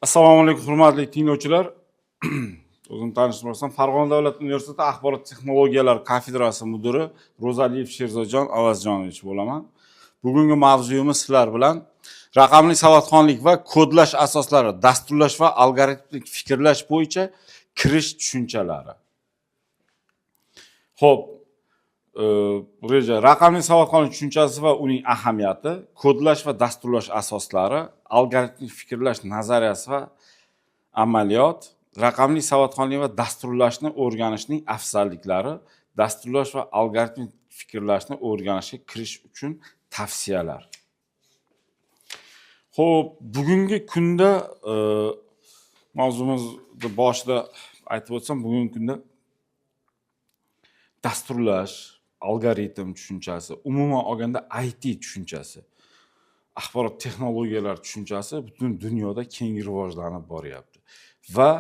Assalomu alaykum, hurmatli tinglovchilar. O'zim tanishtirsam, Farg'ona davlat universiteti axborot texnologiyalari kafedrasi mudiri Ro'zaliyev Sherzodjon Avazjonovich bo'laman. Bugungi mavzuyimiz sizlar bilan raqamli savodxonlik va kodlash asoslari, dasturlash va algoritmik fikrlash bo'yicha kirish tushunchalari. Xo'p, raqamli savodxonlik tushunchasi va uning ahamiyati, kodlash va dasturlash asoslari, algoritmik fikrlash nazariyasi va amaliyot, raqamli savodxonlik va dasturlashni o'rganishning afzalliklari, dasturlash va algoritmik fikrlashni o'rganishga kirish uchun tavsiyalar. Xo'p, bugungi kunda mavzumizni boshida aytib o'tsam, bugungi kunda dasturlash, algoritm tushunchasi, umuman olganda IT tushunchasi, axborot texnologiyalari tushunchasi butun dunyoda keng rivojlanib boryapti va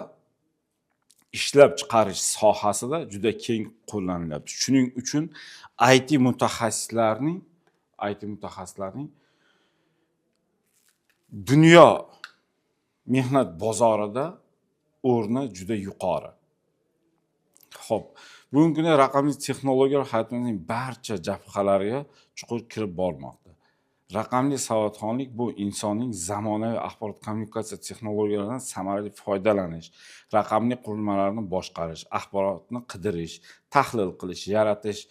ishlab chiqarish sohasida juda keng qo'llanilyapti. Shuning uchun IT mutaxassislarining dunyo mehnat bozorida o'rni juda yuqori. Xo'p, bugungi kunda raqamli texnologiyalar hayotimizning barcha jabhalariga chuqur kirib bormoqda. Raqamli savodxonlik bu insonning zamonaviy axborot kommunikatsiya texnologiyalaridan samarali foydalanish, raqamli qurilmalarni boshqarish, axborotni qidirish, tahlil qilish, yaratish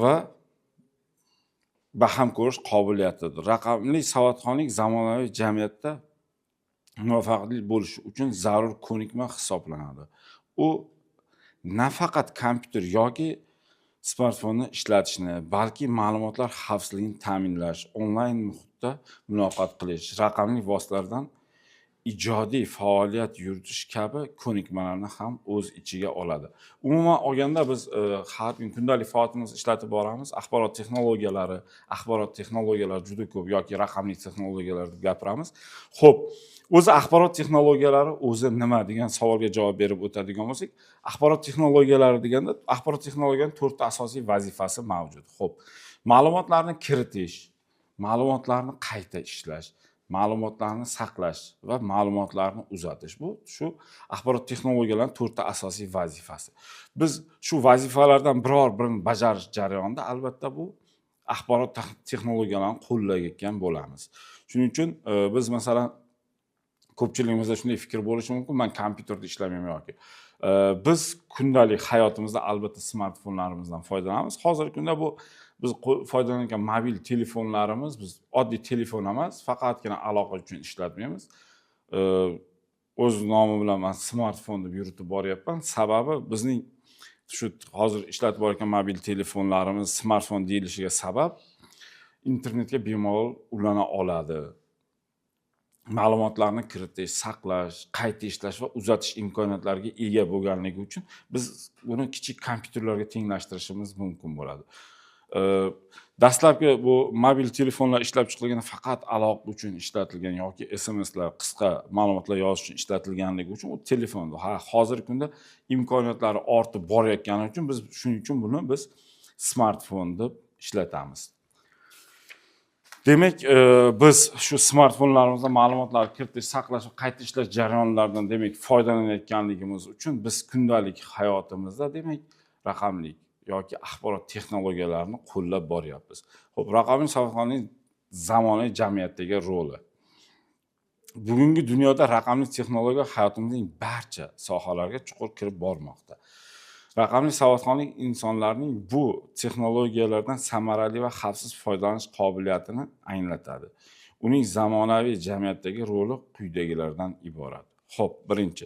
va baham ko'rish qobiliyatidir. Raqamli savodxonlik zamonaviy jamiyatda muvaffaqiyatli bo'lish uchun zarur ko'nikma hisoblanadi. U nafaqat kompyuter yoki smartfonni ishlatishni, balki ma'lumotlar xavfsizligini ta'minlash, onlayn muhitda muloqot qilish, raqamli vositalardan ijodiy faoliyat yuritish kabi ko'nikmalarni ham o'z ichiga oladi. Umuman olganda biz har kun kundalik faoliyatimizni ishlatib boramiz. Axborot texnologiyalari juda ko'p yoki raqamli texnologiyalar deb gapiramiz. Xo'p, o'zi axborot texnologiyalari o'zi nima degan savolga javob berib o'tadigan bo'lsak, axborot texnologiyalari deganda axborot texnologiyaning 4 ta asosiy vazifasi mavjud. Xo'p, ma'lumotlarni kiritish, ma'lumotlarni qayta ishlash, ma'lumotlarni saqlash va ma'lumotlarni uzatish. Bu shu axborot texnologiyalarining 4 ta asosiy vazifasi. Biz shu vazifalardan biror birini bajarish jarayonida albatta bu axborot texnologiyalarini qo'llayotgan bo'lamiz. Shuning uchun biz masalan ko'pchiligimizda shunday fikr bo'lishi mumkin, men kompyuterda ishlamayman yoki. Biz kundalik hayotimizda albatta smartfonlarimizdan foydalanamiz. Hozirgi kunda bu biz foydalanayotgan mobil telefonlarimiz biz oddiy telefon emas, faqatgina aloqa uchun ishlatmaymiz. O'z nomi bilan men smartfon deb yuritib boryapman. Sababi bizning shu hozir ishlatib borayotgan mobil telefonlarimiz smartfon deyilishiga sabab internetga bemalol ulana oladi. Ma'lumotlarni kiritish, saqlash, qayta ishlash va uzatish imkoniyatlariga ega bo'lganligi uchun biz buni kichik kompyuterlarga tenglashtirishimiz mumkin bo'ladi. Dastlabki bu mobil telefonlar ishlab chiqilgani faqat aloqa uchun ishlatilgan yoki SMSlar, qisqa ma'lumotlar yozish uchun ishlatilganligi uchun u telefon. Hozirgi kunda imkoniyatlari ortib borayotgani uchun biz shuning uchun buni biz smartfon deb ishlatamiz. Demak, biz shu smartfonlarimizda ma'lumotlarni kiritish, saqlash va qayta ishlash jarayonlaridan demak foydalanayotganligimiz uchun biz kundalik hayotimizda demak raqamli yoki axborot texnologiyalarini qo'llab boryapmiz. Xo'p, raqamli savodxonlik zamonaviy jamiyatdagi roli. Bugungi dunyoda raqamli texnologiya hayotimizning barcha sohalariga chuqur kirib bormoqda. Raqamli savodxonlik insonlarning bu texnologiyalardan samarali va xavfsiz foydalanish qobiliyatini anglatadi. Uning zamonaviy jamiyatdagi roli quyidagilardan iborat. Xo'p, birinchi,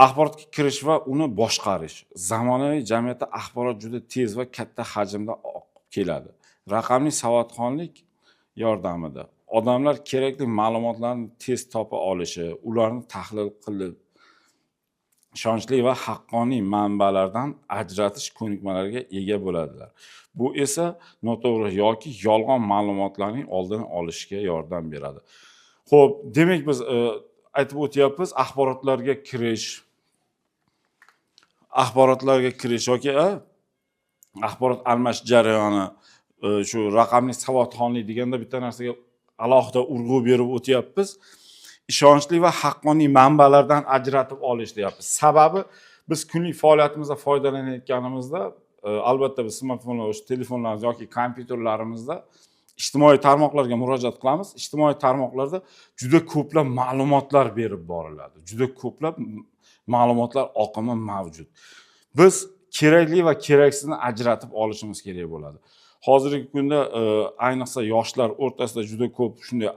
axborotga kirish va uni boshqarish. Zamonaviy jamiyatda axborot juda tez va katta hajmda oqib keladi. Raqamli savodxonlik yordamida odamlar kerakli ma'lumotlarni tez topa olishi, ularni tahlil qilib ishonchli va haqqoniy manbalardan ajratish ko'nikmalariga ega bo'ladilar. Bu esa noto'g'ri yoki yolg'on ma'lumotlarning oldini olishga yordam beradi. Xo'p, demak biz aytib o'tyapmiz, axborotlarga kirish yoki axborot almashish jarayoni shu raqamli savodxonlik deganda bitta narsaga alohida urg'u berib o'tyapmiz. Ishonchli va haqqoniy manbalardan ajratib olish deyapmiz. Sababi biz kunlik faoliyatimizda foydalanayotganimizda albatta biz smartfonlar, o'sha telefonlarimiz yoki kompyuterlarimizda ijtimoiy tarmoqlarga murojaat qilamiz. Ijtimoiy tarmoqlarda juda ko'plab ma'lumotlar berib boriladi. Juda ko'plab ma'lumotlar oqimi mavjud. Biz kerakli va keraksizni ajratib olishimiz kerak bo'ladi. Hozirgi kunda ayniqsa yoshlar o'rtasida juda ko'p shunday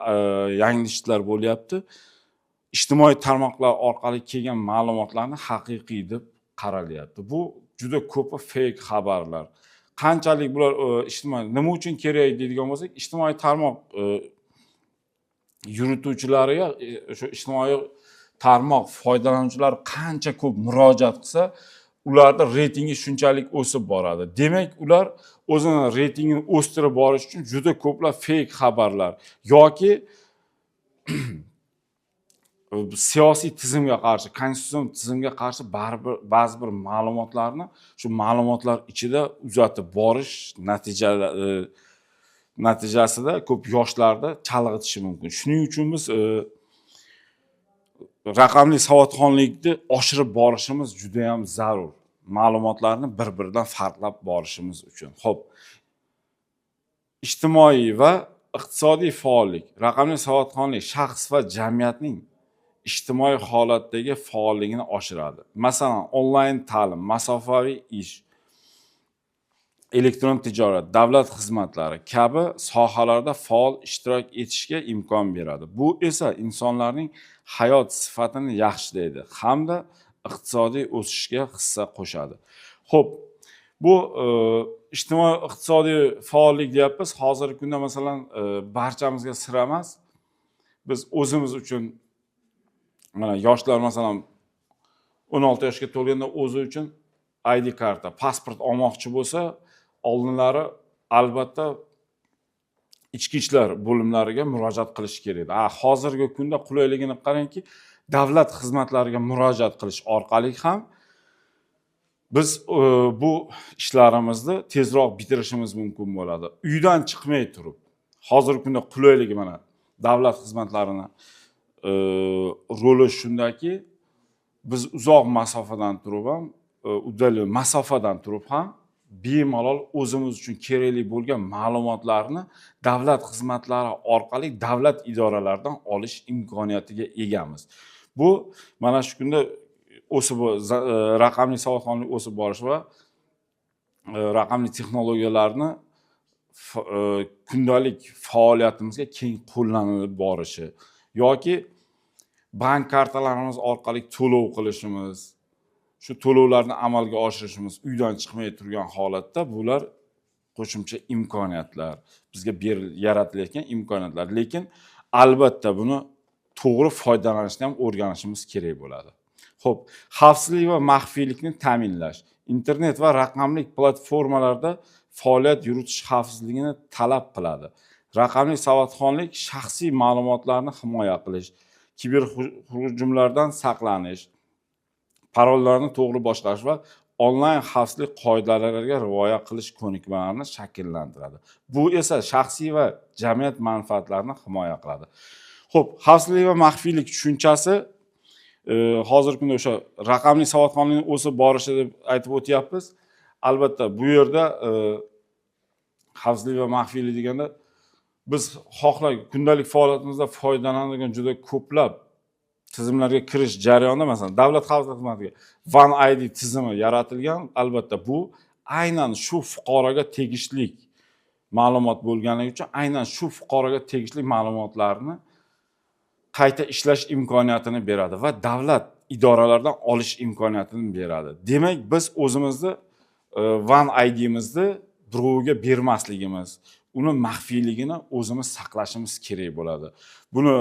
yanglishishlar bo'lyapti. Ijtimoiy tarmoqlar orqali kelgan ma'lumotlarni haqiqiy deb qaralyapti. Bu juda ko'pi fake xabarlar. Qanchalik bular ijtimoiy nima uchun kerak deydigan bo'lsak, ijtimoiy tarmoq yurituvchilariga o'sha ijtimoiy tarmoq foydalanuvchilari qancha ko'p murojaat qilsa, ularda reytingi shunchalik o'sib boradi. Demak, ular o'zini reytingini o'stirib borish uchun juda ko'plab fake xabarlar yoki siyosiy tizimga qarshi, konstitutsion tizimga qarshi ba'zi bir ma'lumotlarni shu ma'lumotlar ichida uzatib borish natijasida ko'p yoshlarda chalg'itishi mumkin. Shuning uchun biz raqamli savodxonlikni oshirib borishimiz juda ham zarur. Ma'lumotlarni bir-biridan farqlab borishimiz uchun. Xo'p, ijtimoiy va iqtisodiy faollik, raqamli savodxonlik shaxs va jamiyatning ijtimoiy holatdagi faolligini oshiradi. Masalan, onlayn ta'lim, masofaviy ish, elektron tijorat, davlat xizmatlari kabi sohalarda faol ishtirok etishga imkon beradi. Bu esa insonlarning hayot sifatini yaxshilaydi hamda iqtisodiy o'sishga hissa qo'shadi. Xo'p, bu ijtimoiy iqtisodiy faollik deyapmiz. Hozirgi kunda masalan barchamizga sir emas. Biz o'zimiz uchun mana yoshlar masalan 16 yoshga to'lganda o'zi uchun ID karta, pasport olmoqchi bo'lsa, oldinlari albatta ichki ishlar bo'limlariga murojaat qilish kerak. Hozirgi kunda qulayligini qarangki, davlat xizmatlariga murojaat qilish orqali ham biz bu ishlarimizni tezroq bitirishimiz mumkin bo'ladi. Uydan chiqmay turib, hozirgi kunda qulayligi mana davlat xizmatlarini roli shundaki, biz uzoq masofadan turib ham, uddali masofadan turib ham bemalol o'zimiz uchun kerakli bo'lgan ma'lumotlarni davlat xizmatlari orqali davlat idoralaridan olish imkoniyatiga egamiz. Bu mana shu kunda raqamli savodxonlik o'sib borishi va raqamli texnologiyalarni kundalik faoliyatimizga keng qo'llanilib borishi yoki bank kartalarimiz orqali to'lov qilishimiz, shu to'lovlarni amalga oshirishimiz uydan chiqmay turgan holatda bular qo'shimcha imkoniyatlar, bizga yaratilayotgan imkoniyatlar. Lekin albatta buni to'g'ri foydalanishni ham o'rganishimiz kerak bo'ladi. Xo'p, xavfsizlik va maxfiylikni ta'minlash. Internet va raqamli platformalarda faoliyat yuritish xavfsizligini talab qiladi. Raqamli savodxonlik shaxsiy ma'lumotlarni himoya qilish, kiber hujumlardan saqlanish, parollarni to'g'ri boshqarish va onlayn xavfsizlik qoidalariga rioya qilish ko'nikmalarini shakllantiradi. Bu esa shaxsiy va jamiyat manfaatlarini himoya qiladi. Xo'p, xavfsizlik va maxfiylik tushunchasi hozirgi kunda o'sha raqamli savodxonlikning o'sib borishi deb aytib o'tyapmiz. Albatta bu yerda xavfsizlik va maxfiylik deganda biz kundalik faoliyatimizda foydalanadigan juda ko'plab tizimlarga kirish jarayonida masalan davlat xavfsizlik xizmatiga One ID tizimi yaratilgan. Albatta bu aynan shu fuqaroga tegishli ma'lumot bo'lganligi uchun aynan shu fuqaroga tegishli ma'lumotlarni qayta ishlash imkoniyatini beradi va davlat idoralaridan olish imkoniyatini beradi. Demak, biz o'zimizni One ID'mizni birovga bermasligimiz, uni maxfiyligini o'zimiz saqlashimiz kerak bo'ladi. Buni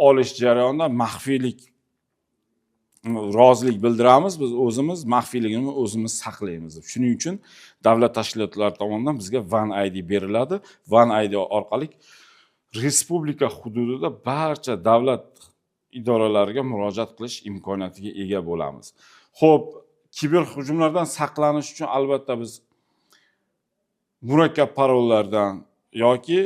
olish jarayonida maxfiylik rozilik bildiramiz, biz o'zimiz maxfiyligini o'zimiz saqlaymiz. Shuning uchun davlat tashkilotlari tomonidan bizga One ID beriladi. One ID orqali respublika hududida barcha davlat idoralariga murojaat qilish imkoniyatiga ega bo'lamiz. Xo'p, kiber hujumlardan saqlanish uchun albatta biz murakkab parollardan yoki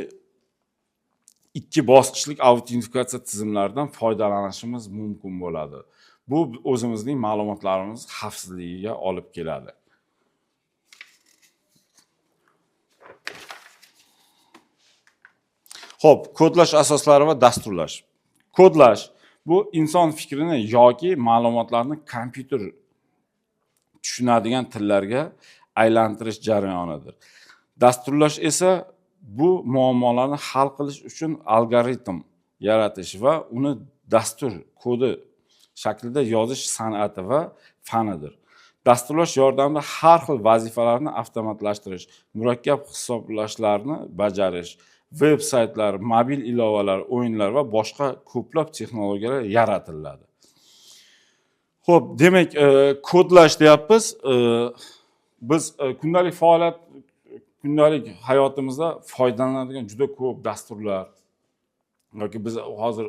ikki bosqichlik autentifikatsiya tizimlaridan foydalanishimiz mumkin bo'ladi. Bu o'zimizning ma'lumotlarimiz xavfsizligiga olib keladi. Xo'p, kodlash asoslari va dasturlash. Kodlash bu inson fikrini yoki ma'lumotlarni kompyuter tushunadigan tillarga aylantirish jarayonidir. Dasturlash esa bu muammolarni hal qilish uchun algoritm yaratish va uni dastur kodi shaklida yozish san'ati va fanidir. Dasturlash yordamida har xil vazifalarni avtomatlashtirish, murakkab hisoblashlarni bajarish, veb-saytlar, mobil ilovalar, o'yinlar va boshqa ko'plab texnologiyalar yaratiladi. Xo'p, demak, kodlash deyapmiz. Biz kundalik faoliyat, kundalik hayotimizda foydalanadigan juda ko'p dasturlar yoki biz hozir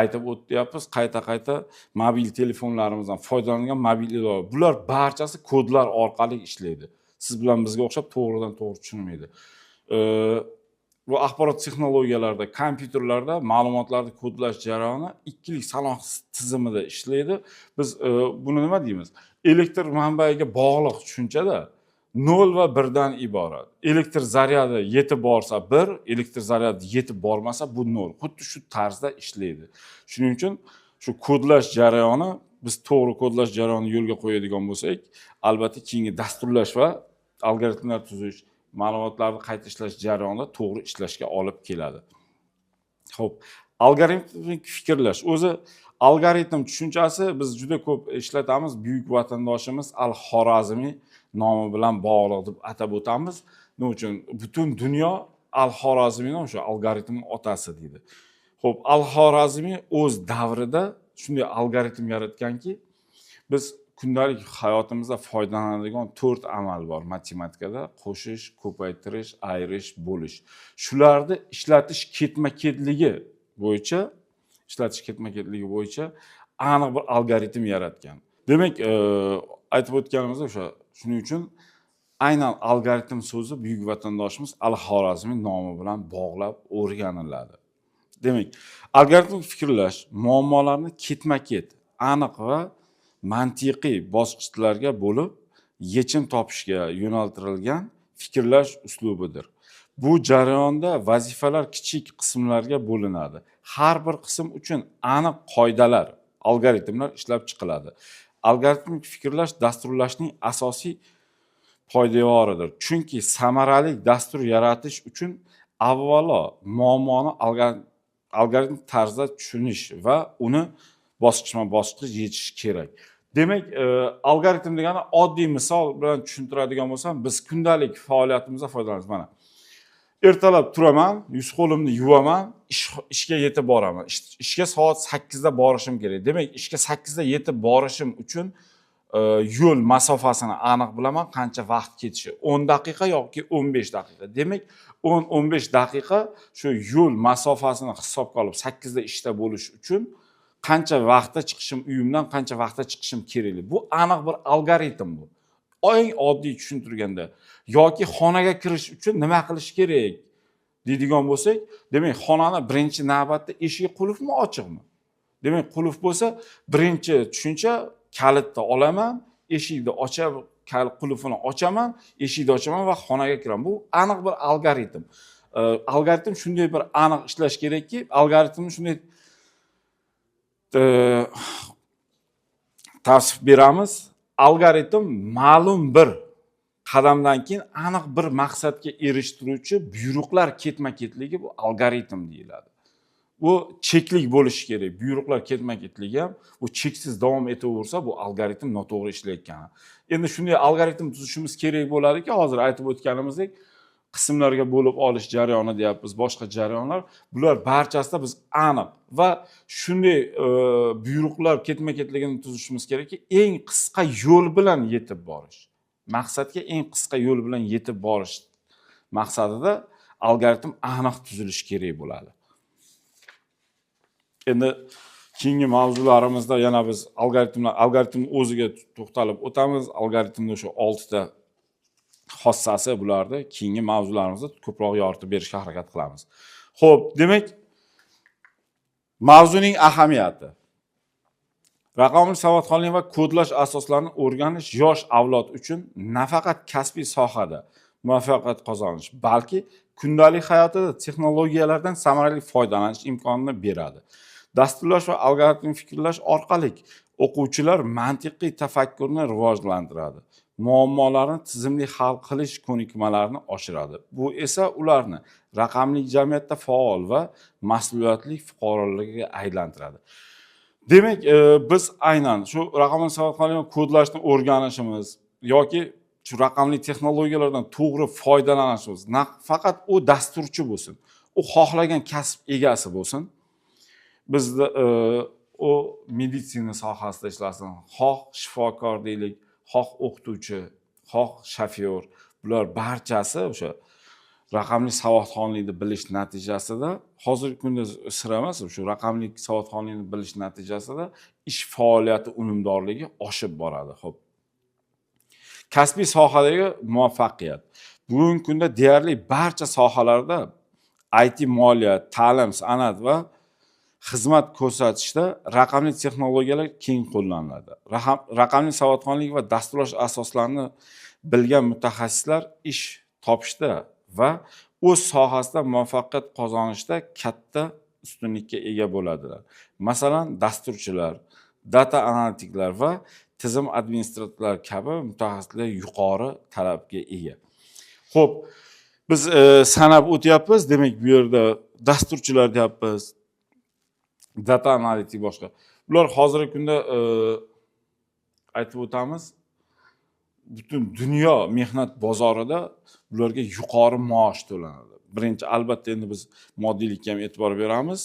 aytib o'tyapmiz, qayta mobil telefonlarimizdan foydalangan mobil ilova. Bular barchasi kodlar orqali ishlaydi. Siz bilan bizga o'xshab to'g'ridan-to'g'ri tushunmaydi. Bu axborot texnologiyalarida, kompyuterlarda ma'lumotlarni kodlash jarayoni ikkilik sanoq tizimida ishlaydi. Biz buni nima deymiz? Elektr manbaiga bog'liq tushunchada 0 va 1 dan iborat. Elektr zaryadi yetib borsa 1, elektr zaryadi yetib bormasa bu 0. Xuddi shu tarzda ishlaydi. Shuning uchun shu kodlash jarayoni, biz to'g'ri kodlash jarayonini yo'lga qo'yadigan bo'lsak, albatta keyingi dasturlash va algoritmlar tuzish, ma'lumotlarni qayta ishlash jarayonida to'g'ri ishlashga olib keladi. Xo'p, algoritmik fikrlash. O'zi algoritm tushunchasi biz juda ko'p ishlatamiz. Buyuk vatandoshimiz Al-Xorazmiy nomi bilan bog'liq deb atab o'tamiz. Nima uchun? Butun dunyo Al-Xorazmiyni o'sha algoritmning otasi deydi. Xo'p, Al-Xorazmiy o'z davrida shunday algoritm yaratganki, biz kundalik hayotimizda foydalanadigan 4 amal bor matematikada: qo'shish, ko'paytirish, ayirish, bo'lish. Shularni ishlatish ketma-ketligi bo'yicha aniq bir algoritm yaratgan. Demak, aytib o'tganimiz o'sha, shuning uchun aynan algoritm so'zi buyuk vatandoshimiz Al-Xorazmiy nomi bilan bog'lab o'rganiladi. Demak, algoritmik fikrlash muammolarni ketma-ket, aniq va mantiqiy bosqichlarga bo'lib, yechim topishga yo'naltirilgan fikrlash uslubidir. Bu jarayonda vazifalar kichik qismlarga bo'linadi. Har bir qism uchun aniq qoidalar, algoritmlar ishlab chiqiladi. Algoritmik fikrlash dasturlashning asosiy poydevoridir. Chunki samarali dastur yaratish uchun avvalo muammoni algoritm tarzda tushunish va uni bosqichma-bosqich yechish kerak. Demak, algoritm degani oddiy misol bilan tushuntiradigan bo'lsam, biz kundalik faoliyatimizda foydalanamiz. Mana, ertalab turaman, yuz qo'limni yuvaman, ishga yetib boraman. Ishga soat 8 da borishim kerak. Demak, ishga 8 da yetib borishim uchun yo'l masofasini aniq bilaman, qancha vaqt ketishi. 10 daqiqa yoki 15 daqiqa. Demak, 10-15 daqiqa shu yo'l masofasini hisobga olib 8 da ishda bo'lish uchun qancha vaqtda chiqishim, uyimdan qancha vaqtda chiqishim kerak. Bu aniq bir algoritm bu. Eng oddiy tushuntirganda, yoki xonaga kirish uchun nima qilish kerak deydigan bo'lsak, demak, xonani birinchi navbatda eshigi qulfmi, ochiqmi? Demak, qulf bo'lsa, birinchi tushuncha kalitni olaman, eshikni ochib, qulfini ochaman, eshikni ochaman va xonaga kiraman. Bu aniq bir algoritm. Algoritm shunday bir aniq ishlash kerakki, algoritmni shunday tavsif beramiz. Algoritm ma'lum bir qadamdan keyin aniq bir maqsadga erishtiruvchi buyruqlar ketma-ketligi bu algoritm deyiladi. Bu cheklik bo'lishi kerak. Buyruqlar ketma-ketligi ham bu cheksiz davom etaversa, bu algoritm noto'g'ri ishlayotgani. Endi shunday algoritm tuzishimiz kerak bo'ladiki, hozir aytib o'tganimizdek, qismlarga bo'lib olish jarayoni deyapmiz, boshqa jarayonlar, bular barchasida biz aniq va shunday buyruqlar ketma-ketligini tuzishimiz kerakki, eng qisqa yo'l bilan yetib borish. Maqsadga eng qisqa yo'l bilan yetib borish maqsadida algoritm aniq tuzilishi kerak bo'ladi. Endi keyingi mavzularimizda yana biz algoritm o'ziga to'xtalib o'tamiz. Algoritmning o'sha 6 ta xossasi bularni keyingi mavzularimizda ko'proq yoritib berishga harakat qilamiz. Xo'p, demak, Mavzuning ahamiyati. Raqamli savodxonlik va kodlash asoslarini o'rganish yosh avlod uchun nafaqat kasbiy sohada muvaffaqiyat qozonish, balki kundalik hayotida texnologiyalardan samarali foydalanish imkonini beradi. Dasturlash va algoritm fikrlash orqali o'quvchilar mantiqiy tafakkurni rivojlantiradi. Muammolarni tizimli hal qilish ko'nikmalarini oshiradi. Bu esa ularni raqamli jamiyatda faol va mas'uliyatli fuqarolarga aylantiradi. Demak, biz aynan shu raqamli savodxonlik va kodlashni o'rganishimiz yoki shu raqamli texnologiyalardan to'g'ri foydalanishimiz, faqat u dasturchi bo'lsin, u xohlagan kasb egasi bo'lsin, bizda u meditsina sohasida ishlasin, xoh shifokor deylik, xoh o'qituvchi, xoh shofyor, bular barchasi o'sha raqamli savodxonlikni bilish natijasida, hozirgi kunda sir emas, shu raqamli savodxonlikni bilish natijasida ish faoliyati unumdorligi oshib boradi. Xo'p. Kasbiy sohadagi muvaffaqiyat. Bugungi kunda deyarli barcha sohalarda IT moliya, ta'lim, san'at va xizmat ko'rsatishda raqamli texnologiyalar keng qo'llaniladi. Raqamli savodxonlik va dasturlash asoslarini bilgan mutaxassislar ish topishda va o'z sohasida muvaffaqiyat qozonishda katta ustunlikka ega bo'ladilar. Masalan, dasturchilar, data analitiklar va tizim administratorlari kabi mutaxassislar yuqori talabga ega. Xo'p, biz sanab o'tyapmiz, demak bu yerda dasturchilar deyapmiz, data analitik boshqa. Bular hozirgi kunda aytib o'tamiz, butun dunyo mehnat bozorida bularga yuqori maosh to'lanadi. Birinchi, albatta endi biz moddiylikka ham e'tibor beramiz.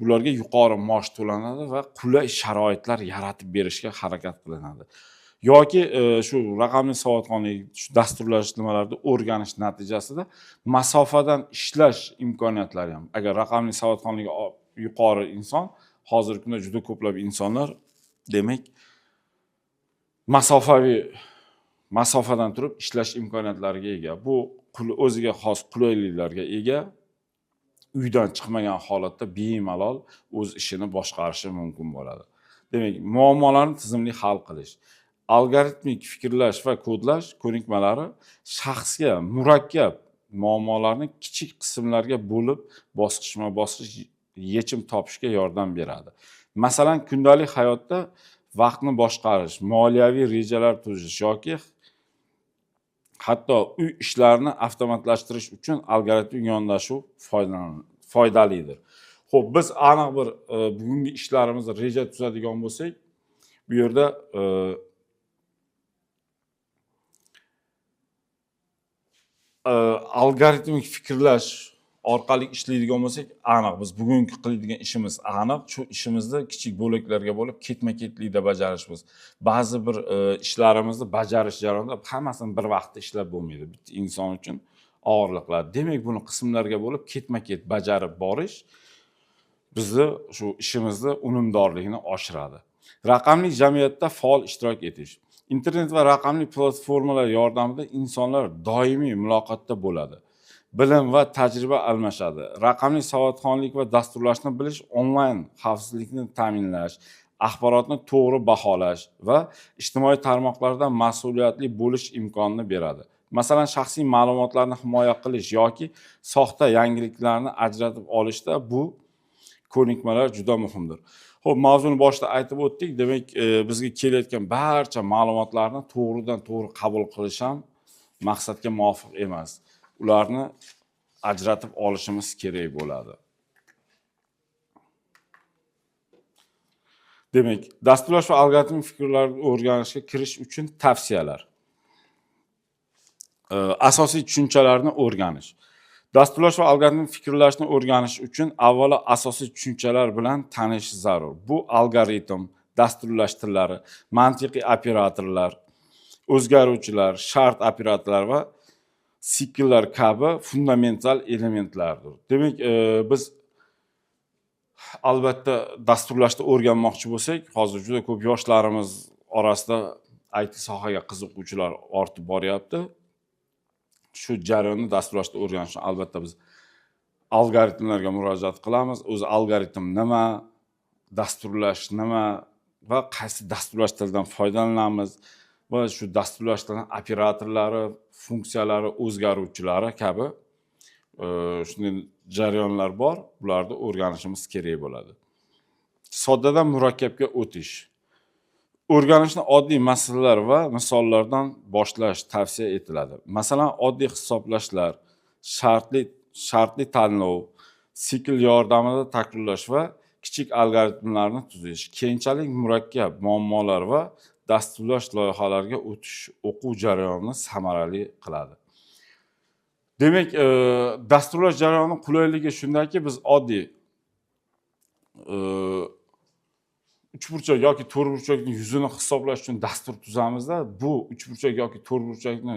Bularga yuqori maosh to'lanadi va qulay sharoitlar yaratib berishga harakat qilinadi. Yoki shu raqamli savodxonlik, shu dasturlash nimalarni o'rganish natijasida masofadan ishlash imkoniyatlari ham. Agar raqamli savodxonligi yuqori inson, hozirgi kunda juda ko'plab insonlar, demak, masofadan turib ishlash imkoniyatlariga ega. Bu o'ziga xos qulayliklarga ega. Uydan chiqmagan holatda bemalol o'z ishini boshqarishi mumkin bo'ladi. Demak, muammolarni tizimli hal qilish, algoritmik fikrlash va kodlash ko'nikmalari shaxsga murakkab muammolarni kichik qismlarga bo'lib, bosqichma-bosqich yechim topishga yordam beradi. Masalan, kundalik hayotda vaqtni boshqarish, moliyaviy rejalar tuzish yoki hatto uy ishlarini avtomatlashtirish uchun algoritmik yondashuv foydalidir. Xo'p, biz aniq bir bugungi ishlarimizni reja tuzadigan bo'lsak, bu yerda algoritmik fikrlash orqali ishlaydigan bo'lsak, aniq biz bugungi qiladigan ishimiz aniq, shu ishimizni kichik bo'laklarga bo'lib ketma-ketlikda bajarishimiz. Ba'zi bir ishlarimizni bajarish jarayonida hammasini bir vaqtda ishlab bo'lmaydi. Bitta inson uchun og'irliqlar. Demak, buni qismlarga bo'lib ketma-ket bajarib borish bizni shu ishimizni unumdorligini oshiradi. Raqamli jamiyatda faol ishtirok etish. Internet va raqamli platformalar yordamida insonlar doimiy muloqotda bo'ladi. Bilim va tajriba almashadi. Raqamli savodxonlik va dasturlashni bilish onlayn xavfsizlikni ta'minlash, axborotni to'g'ri baholash va ijtimoiy tarmoqlarda mas'uliyatli bo'lish imkonini beradi. Masalan, shaxsiy ma'lumotlarni himoya qilish yoki soxta yangiliklarni ajratib olishda bu ko'nikmalar juda muhimdir. Xo'p, mavzuni boshida aytib o'tdik. Demak, bizga kelayotgan barcha ma'lumotlarni to'g'ridan to'g'ri qabul qilish ham maqsadga muvofiq emas. Ularni ajratib olishimiz kerak bo'ladi. Demak, dasturlash va algoritm fikrlarini o'rganishga kirish uchun tavsiyalar. Asosiy tushunchalarni o'rganish. Dasturlash va algoritm fikrlashni o'rganish uchun avvalo asosiy tushunchalar bilan tanish zarur. Bu algoritm, dasturlash tillari, mantiqiy operatorlar, o'zgaruvchilar, shart operatorlar va sikllar kabi fundamental elementlardir. Demak, biz albatta dasturlashni o'rganmoqchi bo'lsak, hozir juda ko'p yoshlarimiz orasida IT sohaga qiziquvchilar ortib boryapti. Shu jarayonni dasturlashni o'rganishni albatta biz algoritmlarga murojaat qilamiz. O'zi algoritm nima, dasturlash nima va qaysi dasturlash tilidan foydalanamiz va shu dasturlash tilining operatorlari, funksiyalari, o'zgaruvchilari kabi shunday jarayonlar bor. Bularni o'rganishimiz kerak bo'ladi. Soddadan murakkabga o'tish. O'rganishni oddiy masalalar va misollardan boshlash tavsiya etiladi. Masalan, oddiy hisoblashlar, shartli tanlov, sikl yordamida takrorlash va kichik algoritmlarni tuzish, keyinchalik murakkab muammolar va dasturlash loyihalariga o'tish o'quv jarayonini samarali qiladi. Demak, dasturlash jarayoni qulayligi shundaki, biz oddiy uchburchak yoki to'rtburchakning yuzini hisoblash uchun dastur tuzamizda, bu uchburchak yoki to'rtburchakni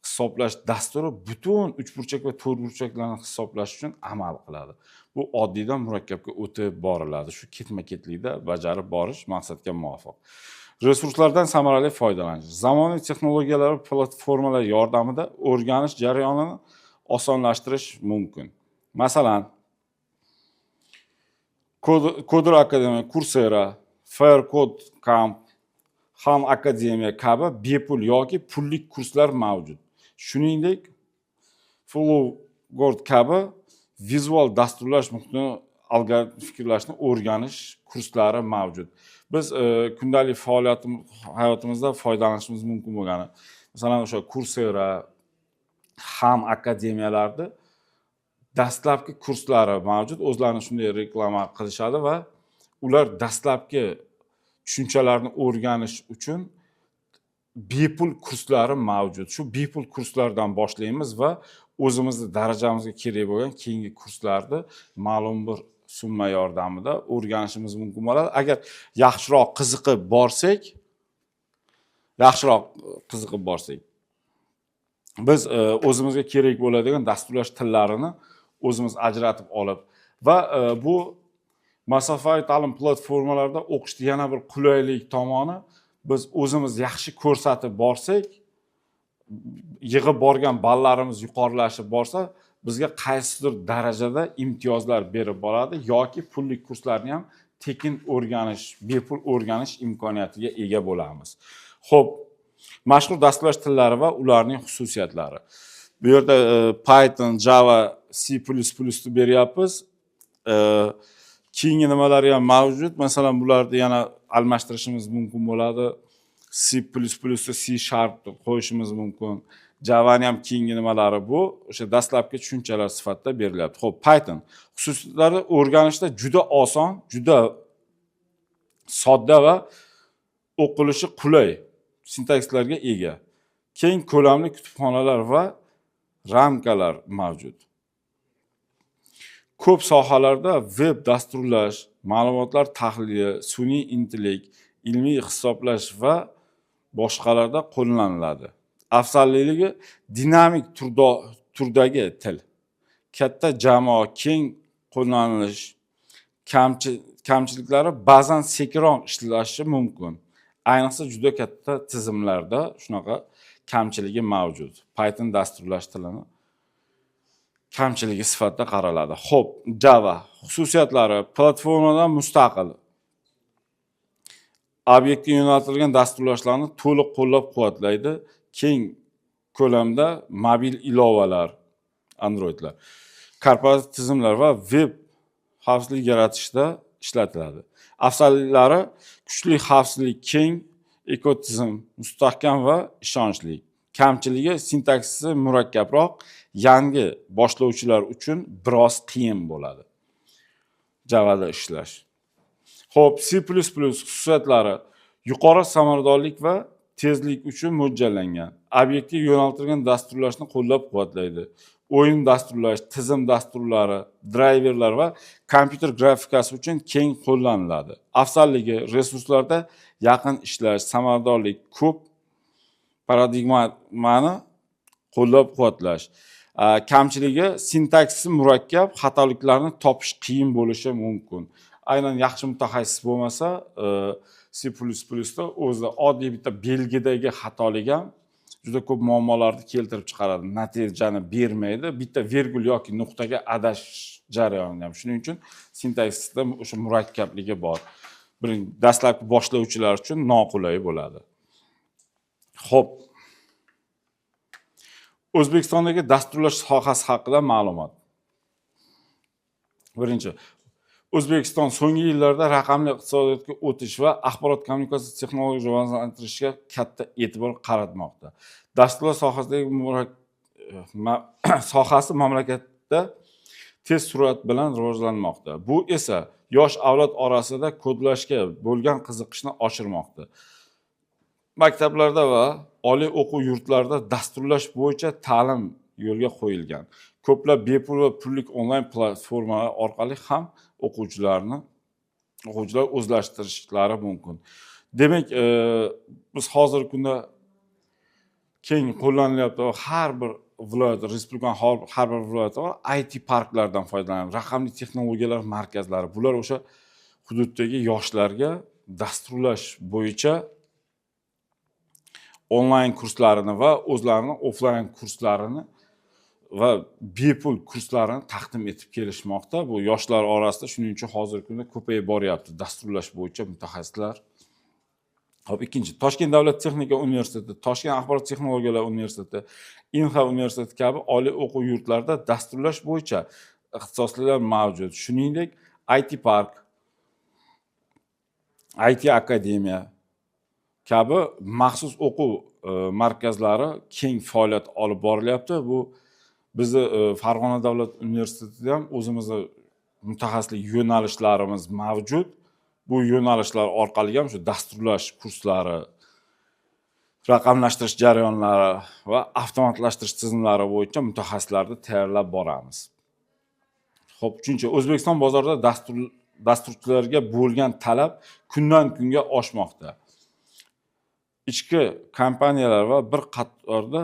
hisoblash dasturi butun uchburchak va to'rtburchaklarni hisoblash uchun amal qiladi. Bu oddiydan murakkabga o'tib boriladi. Shu ketma-ketlikda bajarib borish maqsadga muvofiq. Resurslardan samarali foydalanish. Zamonaviy texnologiyalar va platformalar yordamida o'rganish jarayonini osonlashtirish mumkin. Masalan, Coder Academy, Coursera, Firecode Camp, Ham Akademiya kabi bepul yoki pullik kurslar mavjud. Shuningdek, Flowboard kabi vizual dasturlash muhitini algoritm fikrlashni o'rganish kurslari mavjud. Biz kundalik hayotimizda foydalanishimiz mumkin bo'lgani, masalan, o'sha Coursera, Ham akademiyalarda dastlabki kurslari mavjud. O'zlarini shunday reklama qilishadi va ular dastlabki tushunchalarni o'rganish uchun bepul kurslari mavjud. Shu bepul kurslardan boshlaymiz va o'zimizni darajamizga kerak bo'lgan keyingi kurslarni ma'lum bir summa yordamida o'rganishimiz mumkin bo'ladi. Agar yaxshiroq qiziqib borsak, biz o'zimizga kerak bo'ladigan dasturlash tillarini o'zimiz ajratib olib va bu masofaviy ta'lim platformalarida o'qishni yana bir qulaylik tomoni, biz o'zimiz yaxshi ko'rsatib borsak, yig'ib borgan ballarimiz yuqorilashib borsa, bizga qaysidir darajada imtiyozlar berib boradi yoki pullik kurslarni ham tekin o'rganish, bepul o'rganish imkoniyatiga ega bo'lamiz. Xo'p, mashhur dasturlash tillari va ularning xususiyatlari. Bu yerda Python, Java, C++ ni beryapmiz. Keyingi nimalari ham mavjud. Masalan, bularni yana almashtirishimiz mumkin bo'ladi. C++ C# qo'yishimiz mumkin. Java'ning ham keyingi nimalari bu o'sha dastlabki tushunchalar sifatida berilyapti. Xo'p, Python xususiyatlari o'rganishda juda oson, juda sodda va o'qilishi qulay sintakslarga ega. Keng ko'lamli kutubxonalar va ramkalar mavjud. Ko'p sohalarda web dasturlash, ma'lumotlar tahlili, sun'iy intellekt, ilmiy hisoblash va boshqalarda qo'llaniladi. Afzalligi dinamik turdagi til. Katta jamoa, keng qo'llanilish, kamchiliklari ba'zan sekinroq ishlashi mumkin. Ayniqsa juda katta tizimlarda shunaqa kamchiligi mavjud. Python dasturlash tilini kamchiligi sifatida qaraladi. Xo'p, Java xususiyatlari platformadan mustaqil. Obyektga yo'naltirilgan dasturlashlarni to'liq qo'llab-quvvatlaydi. Keng ko'lamda mobil ilovalar, Androidlar, korporativ tizimlar va web xavfsizlik yaratishda ishlatiladi. Afzalliklari kuchli xavfsizlik, keng ekotizim, mustahkam va ishonchli. Kamchiligi sintaksisi murakkabroq, yangi boshlovchilar uchun biroz qiyin bo'ladi Java'da ishlash. Xo'p, C++ xususiyatlari yuqori samaradorlik va tezlik uchun mo'ljallangan. Obyektga yo'naltirilgan dasturlashni qo'llab-quvvatlaydi. O'yin dasturlash, tizim dasturlari, drayverlar va kompyuter grafikasi uchun keng qo'llaniladi. Afzalligi resurslarda yaqin ishlash, samaradorlik, ko'p paradigmani qo'llab-quvvatlash. Kamchiligi sintaksisi murakkab, xatoliklarni topish qiyin bo'lishi mumkin. Aynan yaxshi mutaxassis bo'lmasa, C++ da o'zida oddiy bitta belgidagi xatolik ham juda ko'p muammolarni keltirib chiqaradi, natijani bermaydi, bitta virgul yoki nuqtaga adashish jarayoni ham. Shuning uchun sintaksisda o'sha murakkabligi bor. Dastlabki boshlovchilar uchun noqulay bo'ladi. Xo'p. O'zbekistondagi dasturlash sohasi haqida ma'lumot. Birinchi, O'zbekiston so'nggi yillarda raqamli iqtisodiyotga o'tish va axborot kommunikatsiya texnologiyasini rivojlantirishga katta e'tibor qaratmoqda. Dasturlash sohasidagi sohasi mamlakatda tez surat bilan rivojlanmoqda. Bu esa yosh avlod orasida kodlashga bo'lgan qiziqishni oshirmoqda. Maktablarda va oliy o'quv yurtlarida dasturlash bo'yicha ta'lim yo'lga qo'yilgan. Ko'plab bepul va pullik onlayn platformalar orqali ham o'quvchilar o'zlashtirishlari mumkin. Demak, biz hozirgi kunda keng qo'llanilyapti va har bir viloyat, respublikaning har bir viloyatida IT parklardan foydalanadi. Raqamli texnologiyalar markazlari. Bular o'sha hududdagi yoshlarga dasturlash bo'yicha onlayn kurslarini va o'zlarining offlayn kurslarini va bepul kurslarini taqdim etib kelishmoqda. Bu yoshlar orasida shuning uchun hozirgi kunda ko'payib boryapti dasturlash bo'yicha mutaxassislar. Hop, ikkinchi, Toshkent davlat texnika universiteti, Toshkent axborot texnologiyalari universiteti, Inha universiteti kabi oliy o'quv yurtlarida dasturlash bo'yicha ixtisosliklar mavjud. Shuningdek, IT park, IT akademiya kabi maxsus o'quv markazlari keng faoliyat olib borilyapti. Bu bizni Farg'ona davlat universitetida ham o'zimizning mutaxassislik yo'nalishlarimiz mavjud. Bu yo'nalishlar orqali ham shu dasturlash kurslari, raqamlashtirish jarayonlari va avtomatlashtirish tizimlari bo'yicha mutaxassislarni tayyorlab boramiz. Xo'p, uchinchi, O'zbekiston bozorida dasturchilarga bo'lgan talab kundan kunga oshmoqda. Ichki kompaniyalar va bir qatorda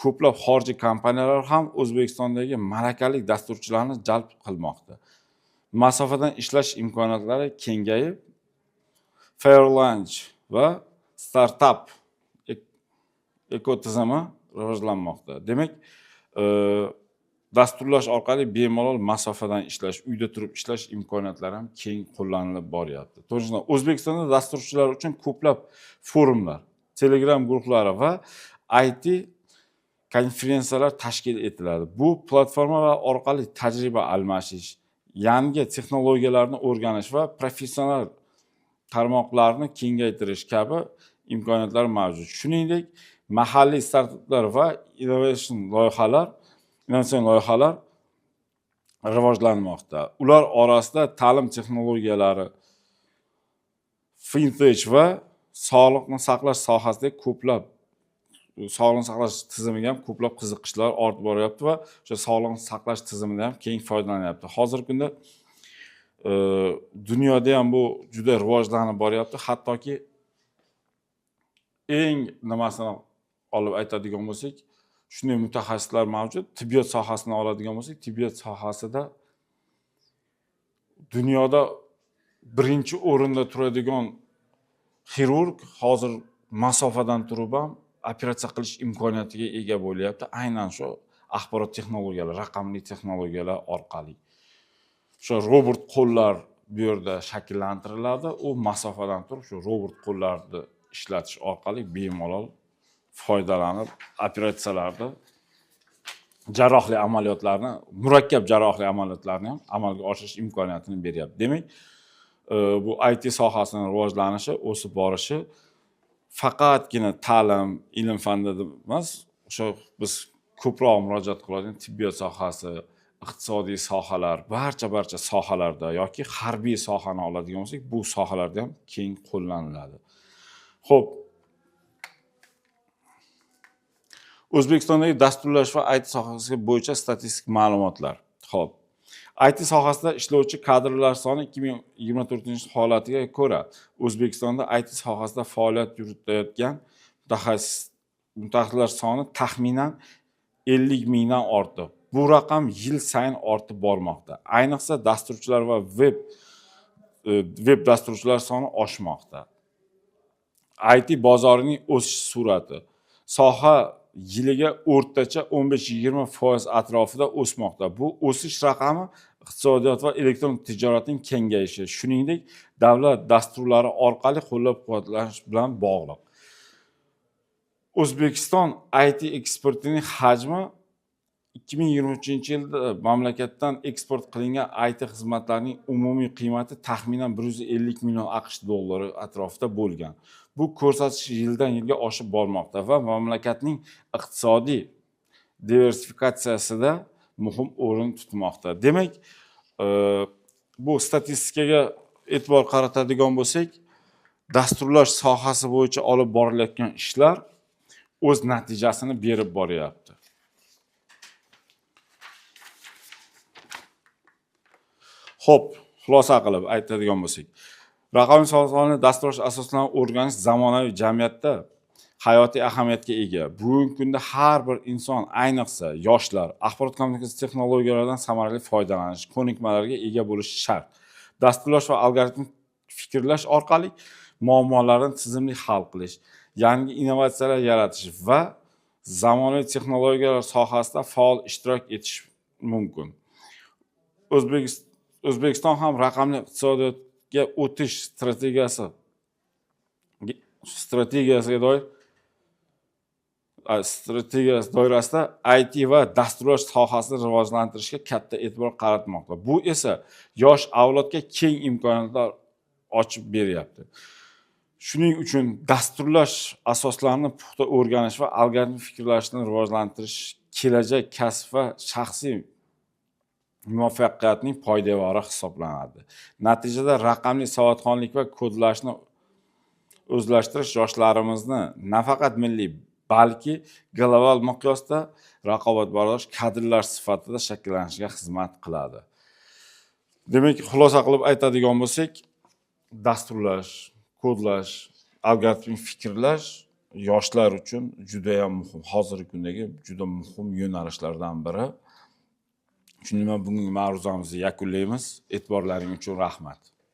ko'plab xorijiy kompaniyalar ham O'zbekistondagi malakali dasturchilarni jalb qilmoqda. Masofadan ishlash imkoniyatlari kengayib, Fairlaunch va startup ekotizimi rivojlanmoqda. Demak, dasturlash orqali bemalol masofadan ishlash, uyda turib ishlash imkoniyatlari ham keng qo'llanilib boryapti. To'g'ri, O'zbekistonda dasturchilar uchun ko'plab forumlar, Telegram guruhlari va IT konferensiyalar tashkil etiladi. Bu platformalar orqali tajriba almashish, yangi texnologiyalarni o'rganish va professional tarmoqlarni kengaytirish kabi imkoniyatlar mavjud. Shuningdek, mahalliy startaplar va innovatsion loyihalar rivojlanmoqda. Ular orasida ta'lim texnologiyalari, fintech va sog'liqni saqlash sohasida ko'plab sog'liqni saqlash tizimiga ham ko'plab qiziqishlar ortib boryapti va o'sha sog'liqni saqlash tizimidan ham keng foydalanyapti. Hozirgi kunda dunyoda ham bu juda rivojlanib boryapti. Hattoki eng nimasini olib aytadigan bo'lsak, shunday mutaxassislar mavjud. Tibbiyot sohasini oladigan bo'lsak, tibbiyot sohasida dunyoda birinchi o'rinda turadigan xirurg hozir masofadan turib ham operatsiya qilish imkoniyatiga ega bo'lyapti. Aynan shu axborot texnologiyalari, raqamli texnologiyalar orqali. Shu robot qo'llar bu yerda shakllantiriladi. U masofadan turib shu robot qo'llarni ishlatish orqali bemalol foydalanib operatsiyalarni, jarrohlik amaliyotlarni, murakkab jarrohlik amaliyotlarni ham amalga oshirish imkoniyatini beryapti. Demak, bu IT sohasining rivojlanishi, o'sib borishi faqatgina ta'lim, ilm fanida emas, o'sha biz ko'proq murojaat qiladigan tibbiyot sohasi, iqtisodiy sohalar, barcha sohalarda yoki harbiy sohani oladigan bo'lsak, bu sohalarda ham keng qo'llaniladi. Xo'p, O'zbekistondagi dasturlash va IT sohasi bo'yicha statistik ma'lumotlar. Xo'p, IT sohasida ishlovchi kadrlar soni 2024 holatiga ko'ra O'zbekistonda IT sohasida faoliyat yuritayotgan mutaxassislar soni taxminan 50 mingdan ortdi. Bu raqam yil sayin ortib bormoqda. Ayniqsa dasturchilar va web dasturchilar soni oshmoqda. IT bozorining o'sish sur'ati. Soha yiliga o'rtacha 15-20% atrofida o'smoqda. Bu o'sish raqami iqtisodiyot va elektron tijoratning kengayishi, shuningdek, davlat dasturlari orqali qo'llab-quvvatlanish bilan bog'liq. O'zbekiston IT eksportining hajmi 2023-yilda mamlakatdan eksport qilingan IT xizmatlarining umumiy qiymati taxminan 150 million AQSh dollari atrofida bo'lgan. Bu ko'rsatkich yildan yilga oshib bormoqda va mamlakatning iqtisodiy diversifikatsiyasida muhim o'rin tutmoqda. Demak, bu statistikaga e'tibor qaratadigan bo'lsak, dasturlash sohasi bo'yicha olib borilayotgan ishlar o'z natijasini berib boryapti. Xo'p, xulosa qilib aytadigan bo'lsak, raqamli sohalarni dasturlash asoslarini o'rganish zamonaviy jamiyatda hayotiy ahamiyatga ega. Bugungi kunda har bir inson, ayniqsa yoshlar, axborot kommunikatsiya texnologiyalaridan samarali foydalanish, ko'nikmalarga ega bo'lishi shart. Dasturlash va algoritmik fikrlash orqali muammolarni tizimli hal qilish, yangi innovatsiyalar yaratish va zamonaviy texnologiyalar sohasida faol ishtirok etish mumkin. O'zbekiston ham raqamli iqtisodiyotga o'tish strategiyasi doirasida IT va dasturlash sohasini rivojlantirishga katta e'tibor qaratmoqda. Bu esa yosh avlodga keng imkoniyatlar ochib beryapti. Shuning uchun dasturlash asoslarini puxta o'rganish va algoritmik fikrlashni rivojlantirish kelajak kasb va shaxsiy muvaffaqiyatning poydevori hisoblanadi. Natijada raqamli savodxonlik va kodlashni o'zlashtirish yoshlarimizni nafaqat milliy, balki global miqyosda raqobatbardosh kadrlar sifatida shakllanishiga xizmat qiladi. Demak, xulosa qilib aytadigan bo'lsak, dasturlash, kodlash, algoritmik fikrlash yoshlar uchun juda ham muhim, hozirgi kundagi juda muhim yo'nalishlardan biri. Shuning bilan bugungi mavzumizni yakunlaymiz. E'tiborlaring uchun rahmat.